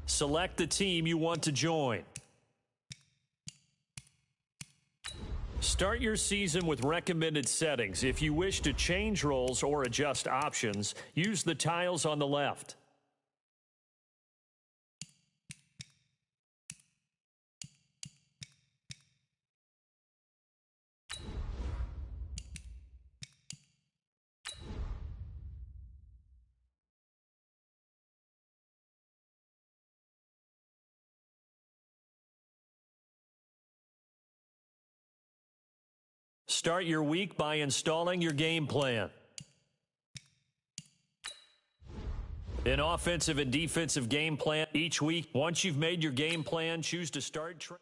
Select the team you want to join. Start your season with recommended settings. If you wish to change roles or adjust options, use the tiles on the left. Start your week by installing your game plan. An offensive and defensive game plan each week. Once you've made your game plan, choose to start training.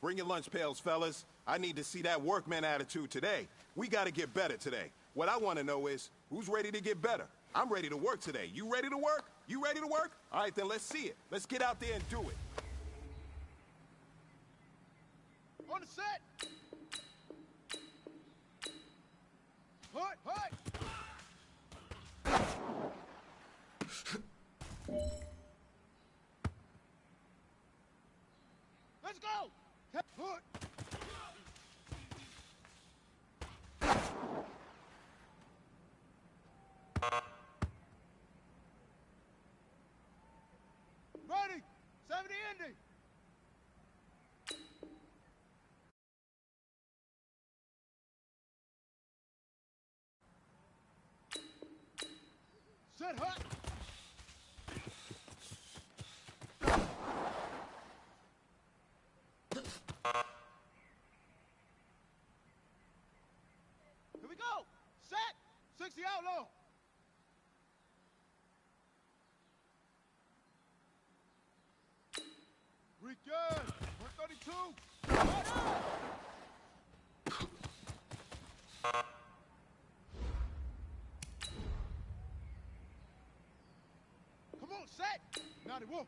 Bring your lunch pails, fellas. I need to see that workman attitude today. We got to get better today. What I want to know is, who's ready to get better? I'm ready to work today. You ready to work? You ready to work? All right, then let's see it. Let's get out there and do it. On the set. Hut, hut. Let's go. Hut. Ready. 70 Indy. Set hut. Here we go. Set. 60 outlaw. Weekend. 132. Come on, set. 91.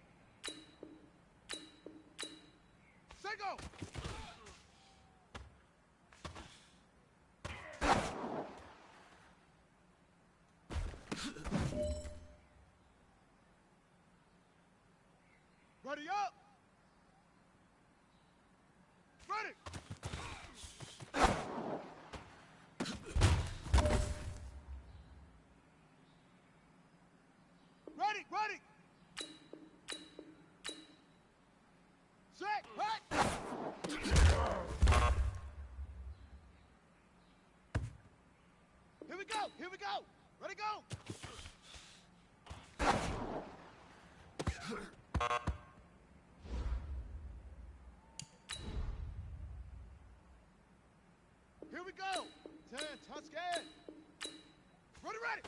Set go. Ready up. Ready. Ready, ready. Set, hut. Here we go, here we go. Ready, go. Here we go. 10, Tuscan. Ready, ready.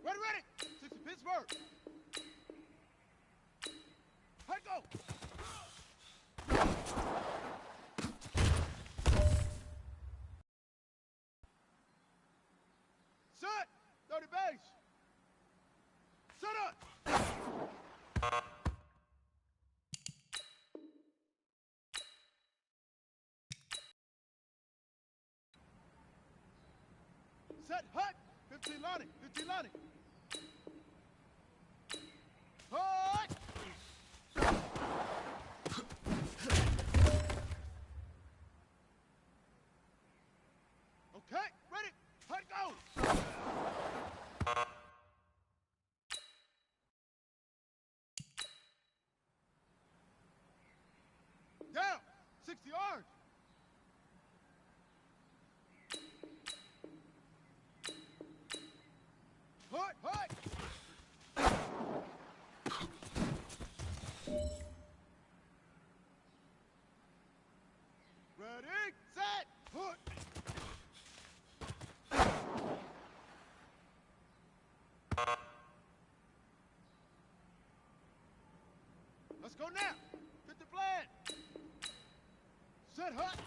Ready, ready. 60 Pittsburgh. Hey, go. Set. 30 base. Set up. Set hut. 15 Lonnie. 15 Lonnie. Hut. Okay. Ready. Hut go. Down. now. Get the plan. Set hut.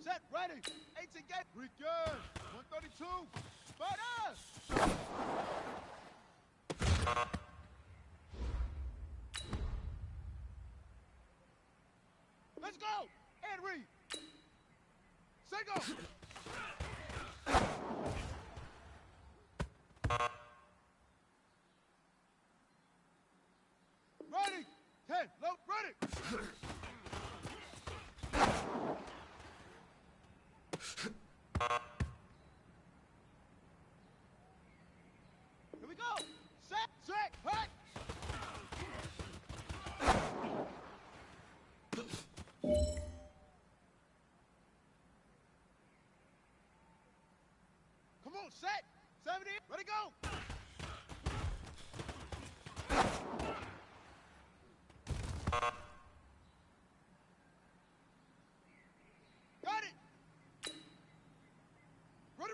Set ready. 18 gate. Return. 132. Fire. Let's go. And read. Say go. Ready. 10. Load. Ready. Here we go. Set. Hut. Come on, set. 70. Ready, go. Got it.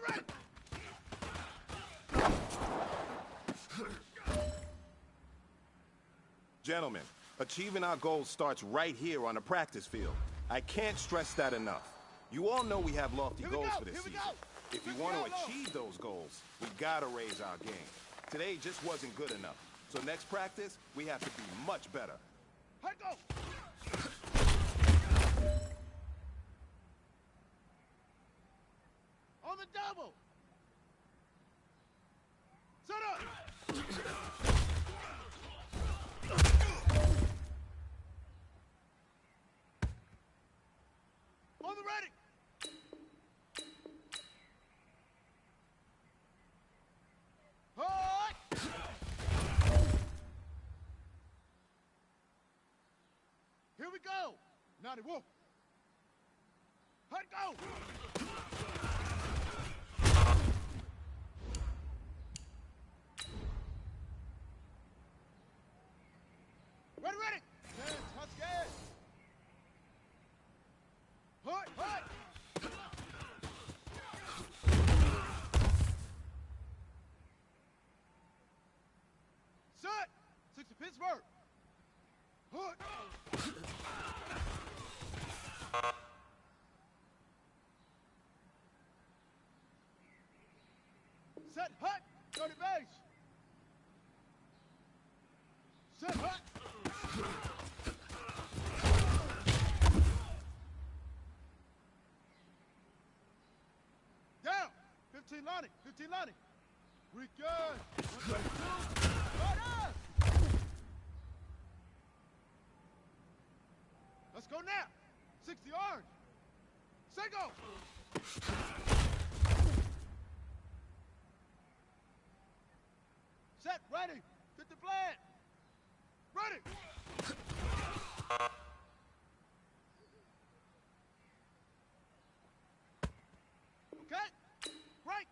Ready. Gentlemen, achieving our goals starts right here on the practice field. I can't stress that enough. You all know we have lofty goals for this season. If you want to achieve those goals, we gotta raise our game. Today just wasn't good enough. So next practice, we have to be much better. Hut, go. On the double. Set up. On the ready. Hut. Here we go. Naughty wolf. Hut, go. Ready. 10, touch gas. Hut. Set. 6 to Pittsburgh. Hut. Set hut. 30 base. Set hut. Down. 15 Lonnie. 15 Lonnie. Return. 132. Order. Let's go now. 60 orange. Say go. Set. Ready. Get the plan. Ready. Okay. Right.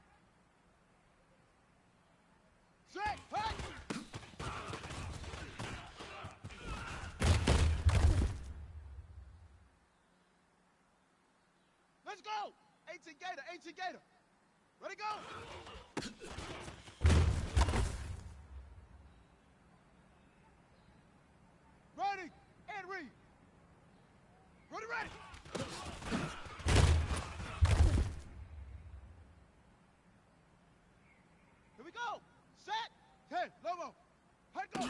Set. Hut. Let's go. 18 Gator. Ready, go. Ready. And read. Ready. Here we go. Set. 10. Lobo. Hut, go.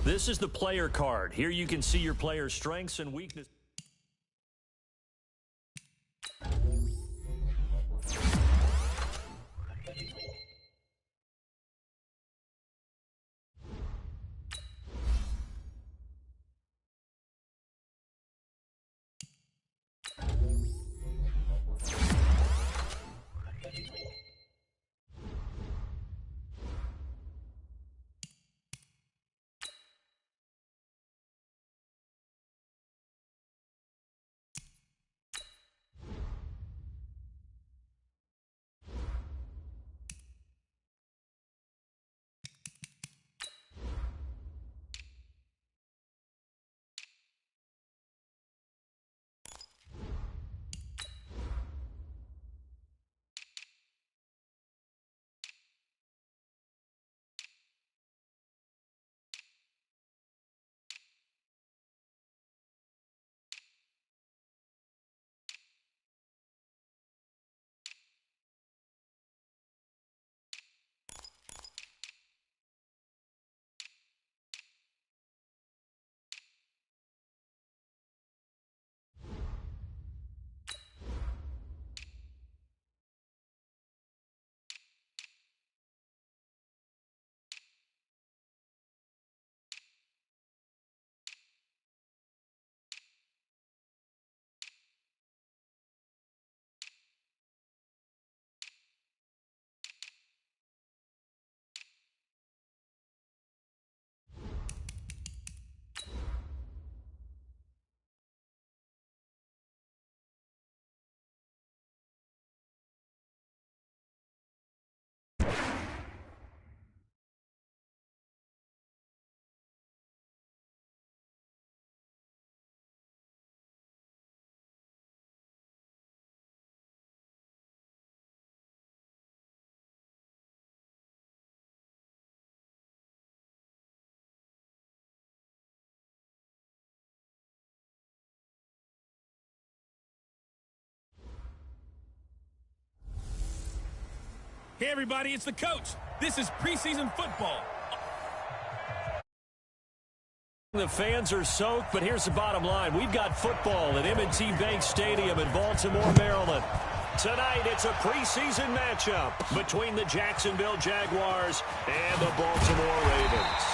This is the player card. Here you can see your player's strengths and weaknesses. Hey, everybody, it's the coach. This is preseason football. The fans are soaked, but here's the bottom line. We've got football at M&T Bank Stadium in Baltimore, Maryland. Tonight, it's a preseason matchup between the Jacksonville Jaguars and the Baltimore Ravens.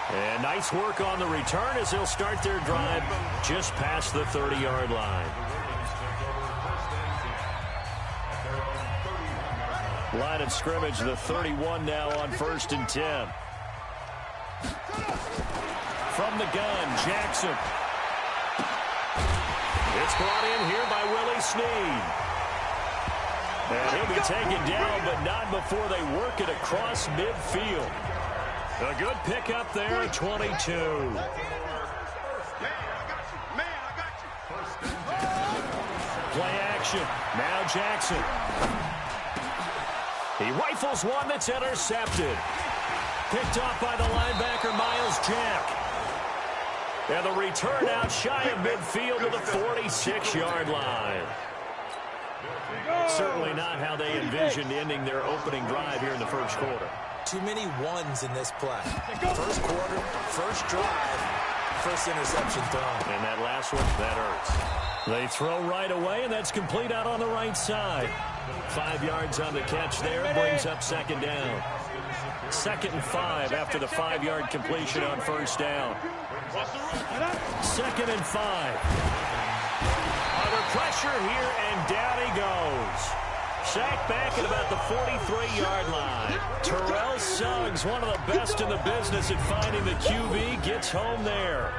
And nice work on the return as they'll start their drive just past the 30-yard line. Line of scrimmage, the 31 now on 1st and 10. From the gun, Jackson. It's brought in here by Willie Snead. And he'll be taken down, but not before they work it across midfield. A good pickup there at 22. Play action. Now Jackson. He rifles one that's intercepted. Picked off by the linebacker, Miles Jack. And the return out shy of midfield to the 46-yard line. Certainly not how they envisioned ending their opening drive here in the first quarter. Too many ones in this play. First quarter, first drive, first interception thrown. And that last one, that hurts. They throw right away, and that's complete out on the right side. 5 yards on the catch there, brings up second down. 2nd and 5 after the 5-yard completion on first down. 2nd and 5. Under pressure here, and down he goes. Sacked back at about the 43-yard line. Terrell Suggs, one of the best in the business at finding the QB, gets home there.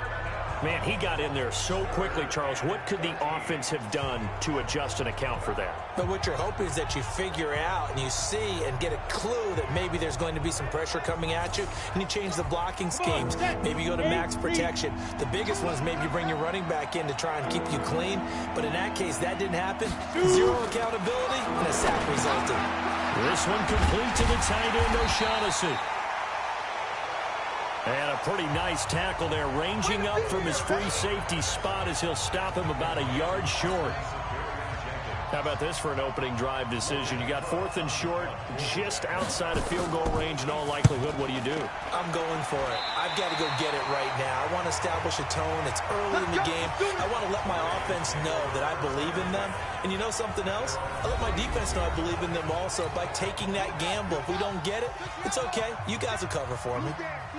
Man, he got in there so quickly, Charles. What could the offense have done to adjust and account for that? But what you're hoping is that you figure out and you see and get a clue that maybe there's going to be some pressure coming at you, and you change the blocking schemes. Maybe you go to max protection. The biggest one is maybe you bring your running back in to try and keep you clean. But in that case, that didn't happen. Zero accountability, and a sack resulted. This one complete to the tight end, O'Shaughnessy. And a pretty nice tackle there, ranging up from his free safety spot as he'll stop him about a yard short. How about this for an opening drive decision? You got 4th and short, just outside of field goal range in all likelihood. What do you do? I'm going for it. I've got to go get it right now. I want to establish a tone. It's early in the game. I want to let my offense know that I believe in them. And you know something else? I let my defense know I believe in them also by taking that gamble. If we don't get it, it's okay. You guys will cover for me.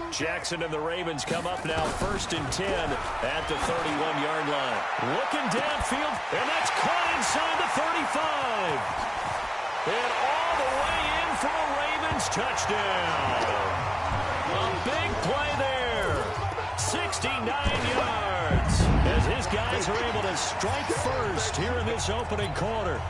Jackson and the Ravens come up now 1st and 10 at the 31-yard line. Looking downfield, and that's caught inside the 35. And all the way in for a Ravens touchdown. A big play there. 69 yards as his guys are able to strike first here in this opening quarter.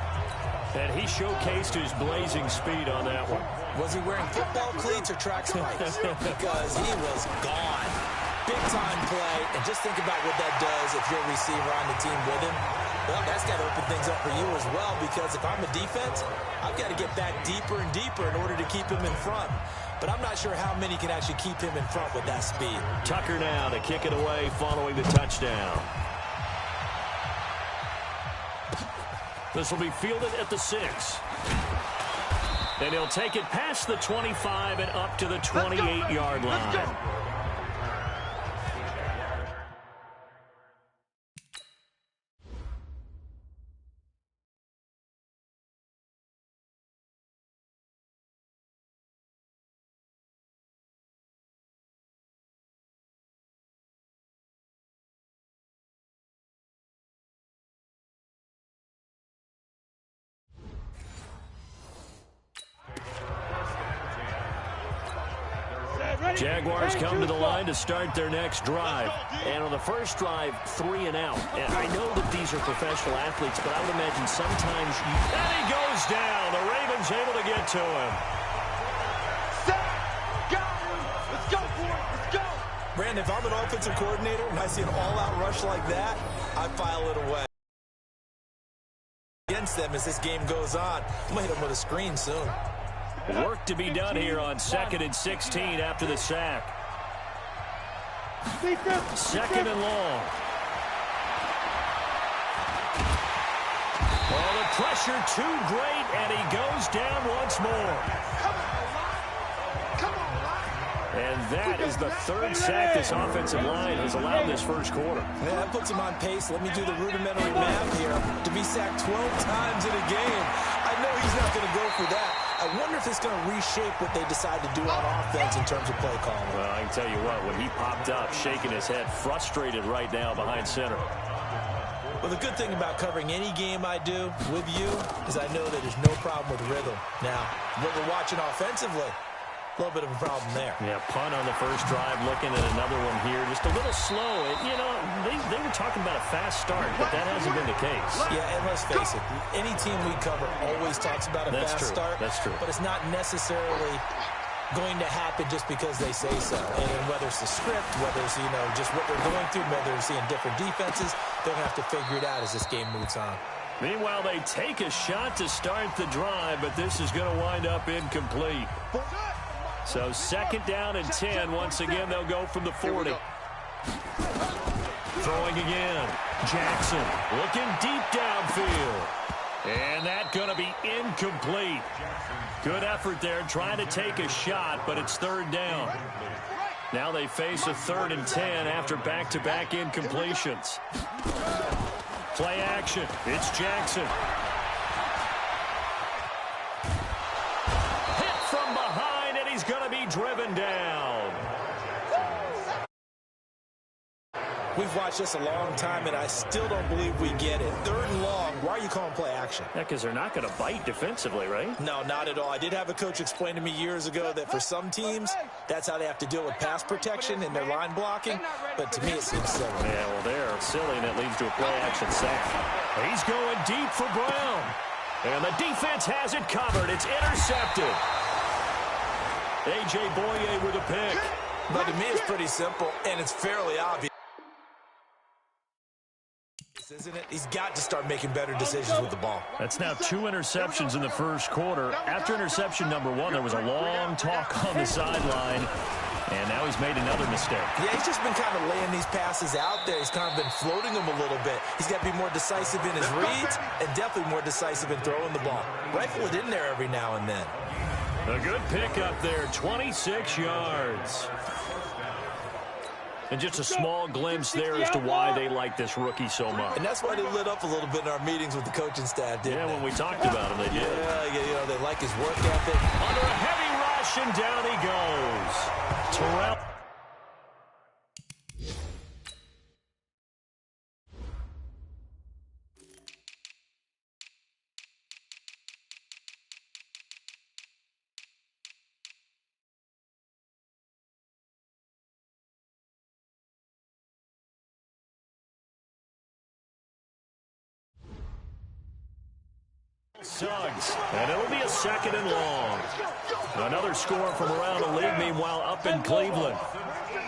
And he showcased his blazing speed on that one. Was he wearing football cleats or track spikes? Because he was gone. Big-time play, and just think about what that does if you're a receiver on the team with him. Well, that's got to open things up for you as well, because if I'm a defense, I've got to get back deeper and deeper in order to keep him in front. But I'm not sure how many can actually keep him in front with that speed. Tucker now to kick it away following the touchdown. This will be fielded at the 6. And he'll take it past the 25 and up to the 28-yard line. Jaguars come to the line to start their next drive. And on the first drive, 3 and out. And I know that these are professional athletes, but I would imagine sometimes and he goes down. The Ravens able to get to him. Let's go for it. Let's go. Brandon, if I'm an offensive coordinator and I see an all-out rush like that, I file it away. Against them as this game goes on. I'm going to hit them with a screen soon. Work to be done here on 2nd and 16 after the sack. 2nd and long. Oh, the pressure too great, and he goes down once more. And that is the third sack this offensive line has allowed this first quarter. Yeah, that puts him on pace. Let me do the rudimentary math here. To be sacked 12 times in a game, I know he's not going to go for that. I wonder if it's going to reshape what they decide to do on offense in terms of play calling. Well, I can tell you what, when he popped up, shaking his head, frustrated right now behind center. Well, the good thing about covering any game I do with you is I know that there's no problem with rhythm. Now, what we're watching offensively, a little bit of a problem there. Yeah, punt on the first drive, looking at another one here. Just a little slow. You know, they were talking about a fast start, but that hasn't been the case. Yeah, and let's face it, any team we cover always talks about a fast start. That's true. But it's not necessarily going to happen just because they say so. And whether it's the script, whether it's, you know, just what they're going through, whether they're seeing different defenses, they're going to have to figure it out as this game moves on. Meanwhile, they take a shot to start the drive, but this is going to wind up incomplete. So 2nd down and 10. Once again, they'll go from the 40. Throwing again. Jackson looking deep downfield. And that's going to be incomplete. Good effort there trying to take a shot, but it's 3rd down. Now they face a 3rd and 10 after back-to-back incompletions. Play action. It's Jackson. Hit from behind, and he's going to be driven down. We've watched this a long time, and I still don't believe we get it. 3rd and long, why are you calling play action? Yeah, because they're not going to bite defensively, right? No, not at all. I did have a coach explain to me years ago that for some teams, that's how they have to deal with pass protection and their line blocking. But to me, it seems silly. Yeah, well, they're silly, and it leads to a play-action sack. He's going deep for Brown. And the defense has it covered. It's intercepted. A.J. Boye with a pick. But to me, it's pretty simple, and it's fairly obvious. Isn't it? He's got to start making better decisions with the ball. That's now 2 interceptions in the first quarter. After interception number 1, there was a long talk on the sideline, and now he's made another mistake. Yeah, he's just been kind of laying these passes out there. He's kind of been floating them a little bit. He's got to be more decisive in his reads and definitely more decisive in throwing the ball. Rifle it in there every now and then. A good pickup there, 26 yards. And just a small glimpse there as to why they like this rookie so much. And that's why they lit up a little bit in our meetings with the coaching staff, didn't they? Yeah, when we talked about him, they did. Yeah, you know, they like his work ethic. Under a heavy rush, and down he goes. Terrell. Suggs, and it'll be a 2nd and long. Another score from around the league, meanwhile, up in Cleveland.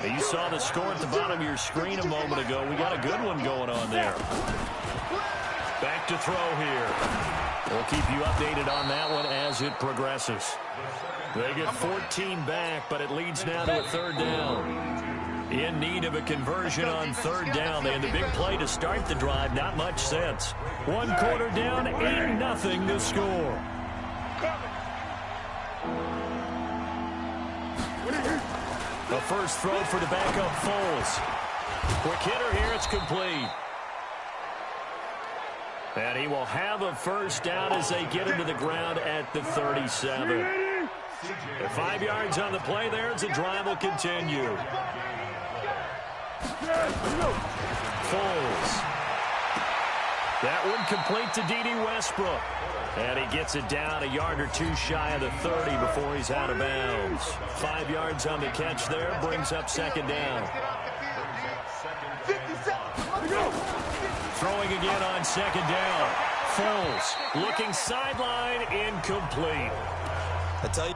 Now, you saw the score at the bottom of your screen a moment ago. We got a good one going on there. Back to throw here. We'll keep you updated on that one as it progresses. They get 14 back, but it leads now to a 3rd down. In need of a conversion on 3rd down. They had the big play to start the drive. Not much sense. 1 quarter down, 8-0 to score. The first throw for the backup Foles. Quick hitter here, it's complete. And he will have a first down as they get him to the ground at the 37. 5 yards on the play there as the drive will continue. Foles. That one complete to D.D. Westbrook. And he gets it down a yard or 2 shy of the 30 before he's out of bounds. 5 yards on the catch there, brings up 2nd down. Throwing again on 2nd down. Foles looking sideline, incomplete. I tell you.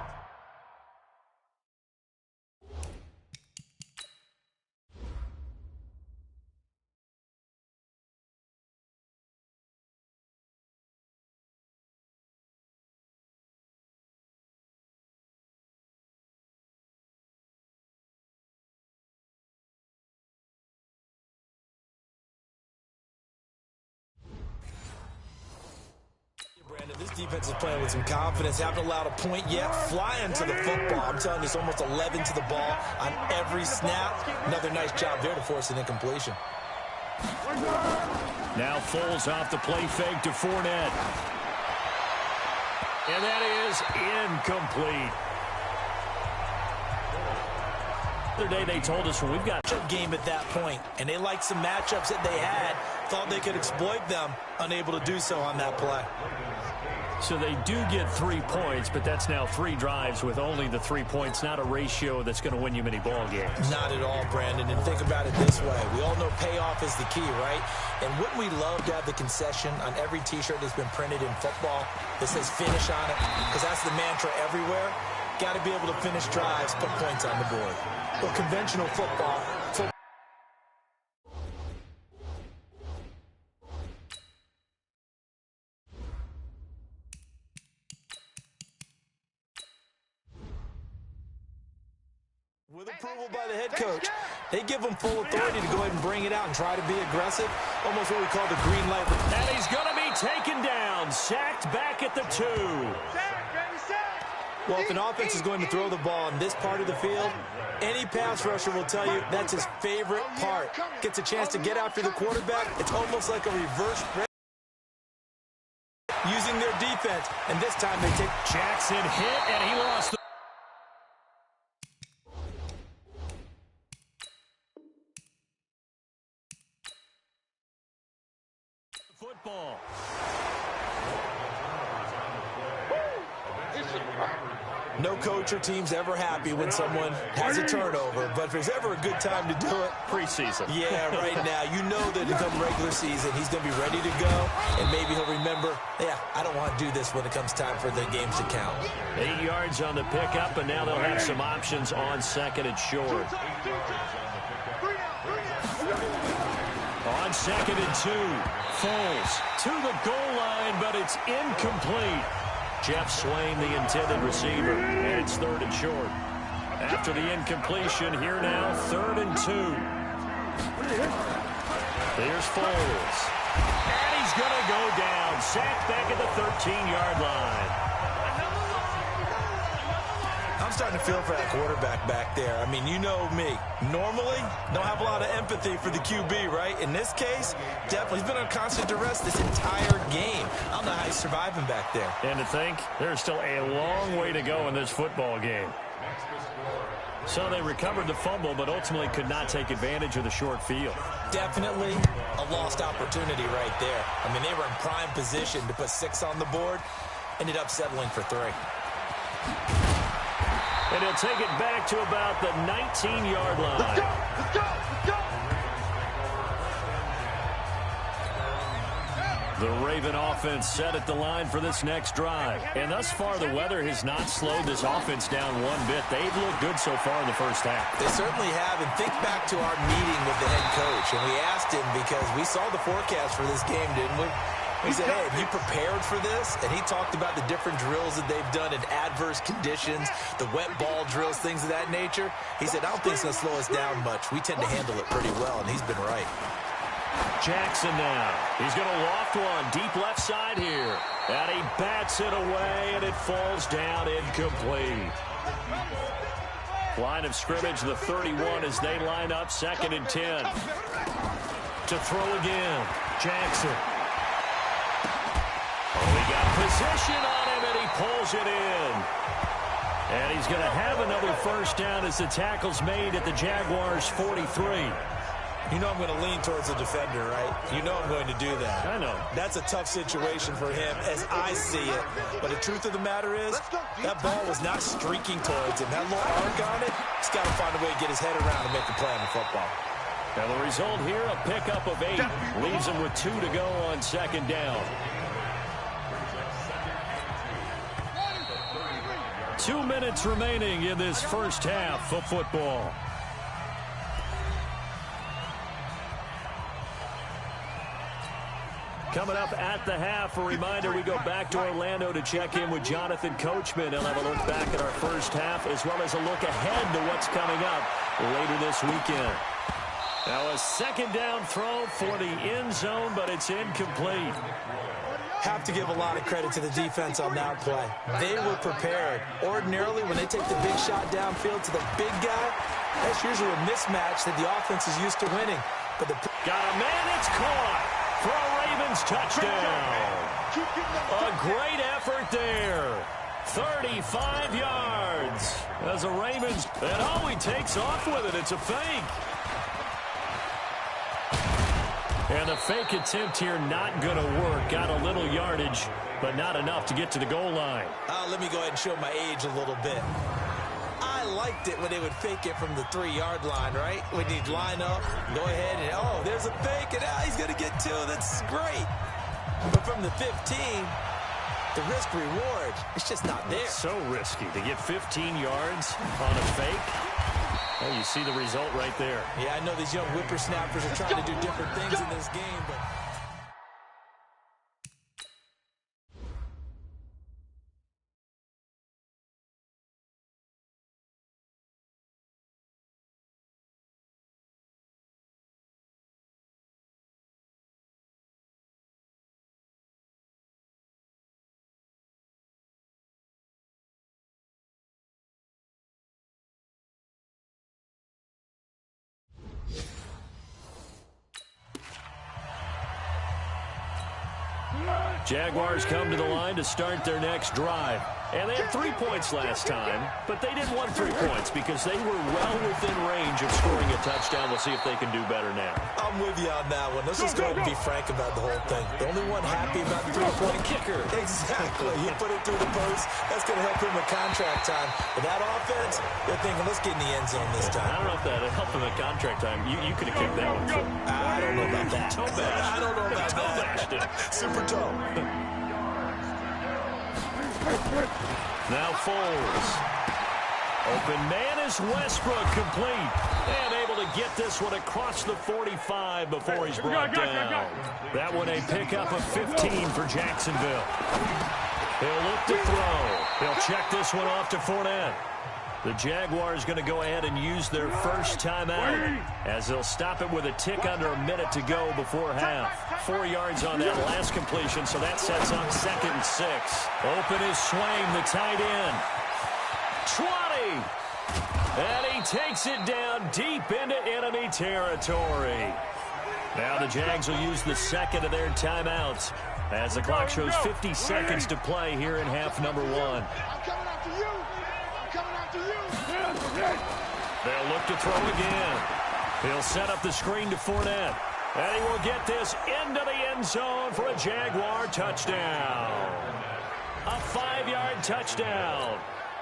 This defense is playing with some confidence. Haven't allowed a point yet. Flying to the football. I'm telling you, it's almost 11 to the ball on every snap. Another nice job there to force an incompletion. Now Foles off the play fake to Fournette. And that is incomplete. The other day they told us, well, we've got a game at that point, and they liked some matchups that they had, thought they could exploit them, unable to do so on that play. So they do get 3 points, but that's now 3 drives with only the 3 points, not a ratio that's going to win you many ball games. Not at all, Brandon, and think about it this way. We all know payoff is the key, right? And wouldn't we love to have the concession on every T-shirt that's been printed in football that says finish on it? Because that's the mantra everywhere. Got to be able to finish drives, put points on the board. Well, conventional football. With approval by the head coach, they give him full authority to go ahead and bring it out and try to be aggressive. Almost what we call the green light. And he's going to be taken down, sacked back at the 2. Well, if an offense is going to throw the ball in this part of the field, any pass rusher will tell you that's his favorite part. Gets a chance to get after the quarterback. It's almost like a reverse using their defense. And this time they take Jackson hit, and he lost the football. No coach or team's ever happy when someone has a turnover, but if there's ever a good time to do it, preseason. Yeah, right now. You know that come regular season, he's going to be ready to go, and maybe he'll remember, yeah, I don't want to do this when it comes time for the games to count. 8 yards on the pickup, and now they'll have some options on second and short. On second and 2, Foles to the goal line, but it's incomplete. Jeff Swain, the intended receiver, and it's 3rd and short. After the incompletion, here now, 3rd and 2. Here's Foles. And he's going to go down, sacked back at the 13-yard line. I'm starting to feel for that quarterback back there. I mean, you know me. Normally, don't have a lot of empathy for the QB, right? In this case, definitely. He's been on constant duress this entire game. I don't know how he's surviving back there. And to think, there's still a long way to go in this football game. So they recovered the fumble, but ultimately could not take advantage of the short field. Definitely a lost opportunity right there. I mean, they were in prime position to put 6 on the board. Ended up settling for 3. And he'll take it back to about the 19-yard line. Let's go! Let's go! Let's go! The Raven offense set at the line for this next drive. And thus far, the weather has not slowed this offense down one bit. They've looked good so far in the first half. They certainly have. And think back to our meeting with the head coach. And we asked him because we saw the forecast for this game, didn't we? He said, hey, have you prepared for this? And he talked about the different drills that they've done in adverse conditions, the wet ball drills, things of that nature. He said, I don't think it's going to slow us down much. We tend to handle it pretty well, and he's been right. Jackson now. He's going to loft one deep left side here. And he bats it away, and it falls down incomplete. Line of scrimmage, the 31 as they line up 2nd and 10. To throw again, Jackson. He got position on him, and he pulls it in. And he's going to have another first down as the tackle's made at the Jaguars' 43. You know I'm going to lean towards the defender, right? You know I'm going to do that. I know. That's a tough situation for him as I see it. But the truth of the matter is, that ball was not streaking towards him. That little arc on it, he's got to find a way to get his head around and make a play on the football. Now the result here, a pickup of 8. Leaves him with 2 to go on 2nd down. 2 minutes remaining in this first half of football. Coming up at the half, a reminder, we go back to Orlando to check in with Jonathan Coachman. He'll have a look back at our first half as well as a look ahead to what's coming up later this weekend. Now a second down throw for the end zone, but it's incomplete. Have to give a lot of credit to the defense on that play. They were prepared. Ordinarily, when they take the big shot downfield to the big guy, that's usually a mismatch that the offense is used to winning. But got a man, it's caught for a Ravens touchdown. A great effort there. 35 yards as the Ravens, and he takes off with it. It's a fake. And the fake attempt here not going to work. Got a little yardage, but not enough to get to the goal line. Let me go ahead and show my age a little bit. I liked it when they would fake it from the 3-yard line, right? When he'd line up, go ahead, and there's a fake, and he's going to get 2. That's great. But from the 15, the risk-reward, it's just not there. So risky to get 15 yards on a fake. Well, you see the result right there. Yeah, I know these young whippersnappers are trying to do different things in this game, but... Jaguars come to the line to start their next drive. And they had 3 points last time, but they didn't want 3 points because they were well within range of scoring a touchdown. We'll see if they can do better now. I'm with you on that one. Let's just go ahead and be frank about the whole thing. The only one happy about the 3-point kicker. Exactly. You put it through the post. That's going to help him with contract time. But that offense, they're thinking, let's get in the end zone this time. I don't know if that helped him at contract time. You could have kicked that one. I don't know about that. I don't know about that. Super toe. Now Foles. Open man is Westbrook, complete. And able to get this one across the 45 before he's brought down. That one a pickup of 15 for Jacksonville. He'll look to throw. He'll check this one off to Fournette. The Jaguars going to go ahead and use their first timeout as they'll stop it with a tick under a minute to go before half. 4 yards on that last completion, so that sets up 2nd and 6. Open is Swain, the tight end. 20! And he takes it down deep into enemy territory. Now the Jags will use the second of their timeouts as the clock shows 50 seconds to play here in half number 1. I'm coming after you. They'll look to throw again. He'll set up the screen to Fournette. And he will get this into the end zone for a Jaguar touchdown. A 5-yard touchdown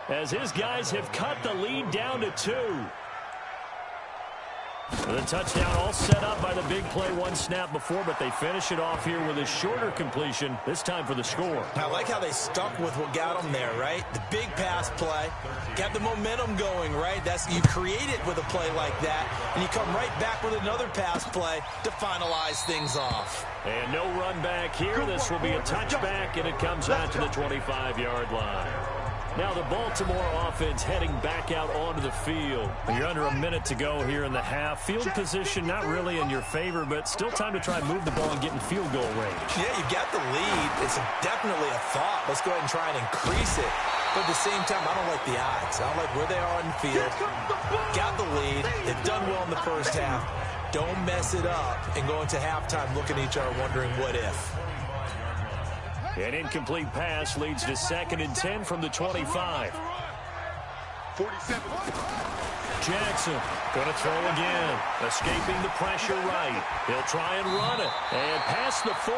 as his guys have cut the lead down to 2. The touchdown all set up by the big play 1 snap before, but they finish it off here with a shorter completion, this time for the score. I like how they stuck with what got them there, right? The big pass play, got the momentum going, right? You create it with a play like that, and you come right back with another pass play to finalize things off. And no run back here. This will be a touchback, and it comes out to the 25-yard line. Now the Baltimore offense heading back out onto the field. You're under a minute to go here in the half. Field position not really in your favor, but still time to try and move the ball and get in field goal range. Yeah, you've got the lead. It's definitely a thought. Let's go ahead and try and increase it. But at the same time, I don't like the odds. I don't like where they are on the field. Got the lead. They've done well in the first half. Don't mess it up and go into halftime looking at each other wondering what if. An incomplete pass leads to 2nd and 10 from the 25. 47. Jackson going to throw again. Escaping the pressure right. He'll try and run it. And past the 40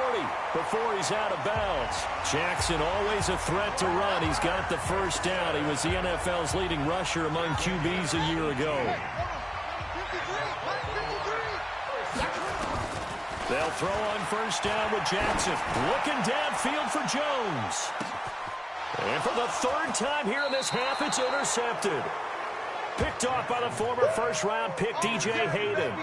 before he's out of bounds. Jackson always a threat to run. He's got the first down. He was the NFL's leading rusher among QBs a year ago. They'll throw on first down with Jackson. Looking downfield for Jones. And for the 3rd time here in this half, it's intercepted. Picked off by the former first-round pick, D.J. Hayden.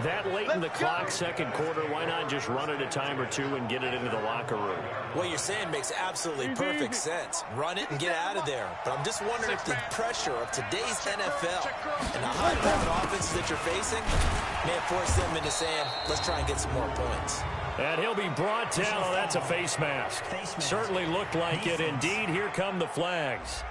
That late in the clock, second quarter, why not just run it a time or two and get it into the locker room? What you're saying makes absolutely perfect sense. Run it and get out of there. But I'm just wondering if the pressure of today's NFL and the high-powered offenses that you're facing may have forced them into saying, let's try and get some more points. And he'll be brought down. Oh, that's a face mask. Certainly looked like it. Indeed, here come the flags.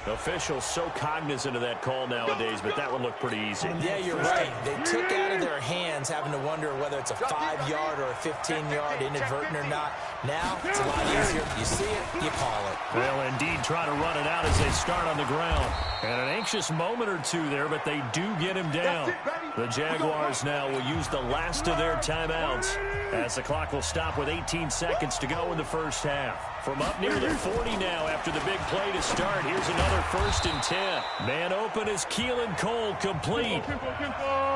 Officials so cognizant of that call nowadays, but that would look pretty easy. Yeah, you're right. They took out of their hands having to wonder whether it's a 5-yard or a 15-yard inadvertent or not. Now, it's a lot easier. You see it, you call it. Well, indeed, try to run it out as they start on the ground. And an anxious moment or two there, but they do get him down. The Jaguars now will use the last of their timeouts as the clock will stop with 18 seconds to go in the first half. From up near the 40 now after the big play to start, here's another 1st and 10. Man open is Keelan Cole, complete.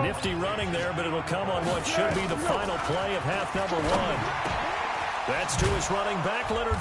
Nifty running there, but it'll come on what should be the final play of half number 1. That's to his running back, Leonard.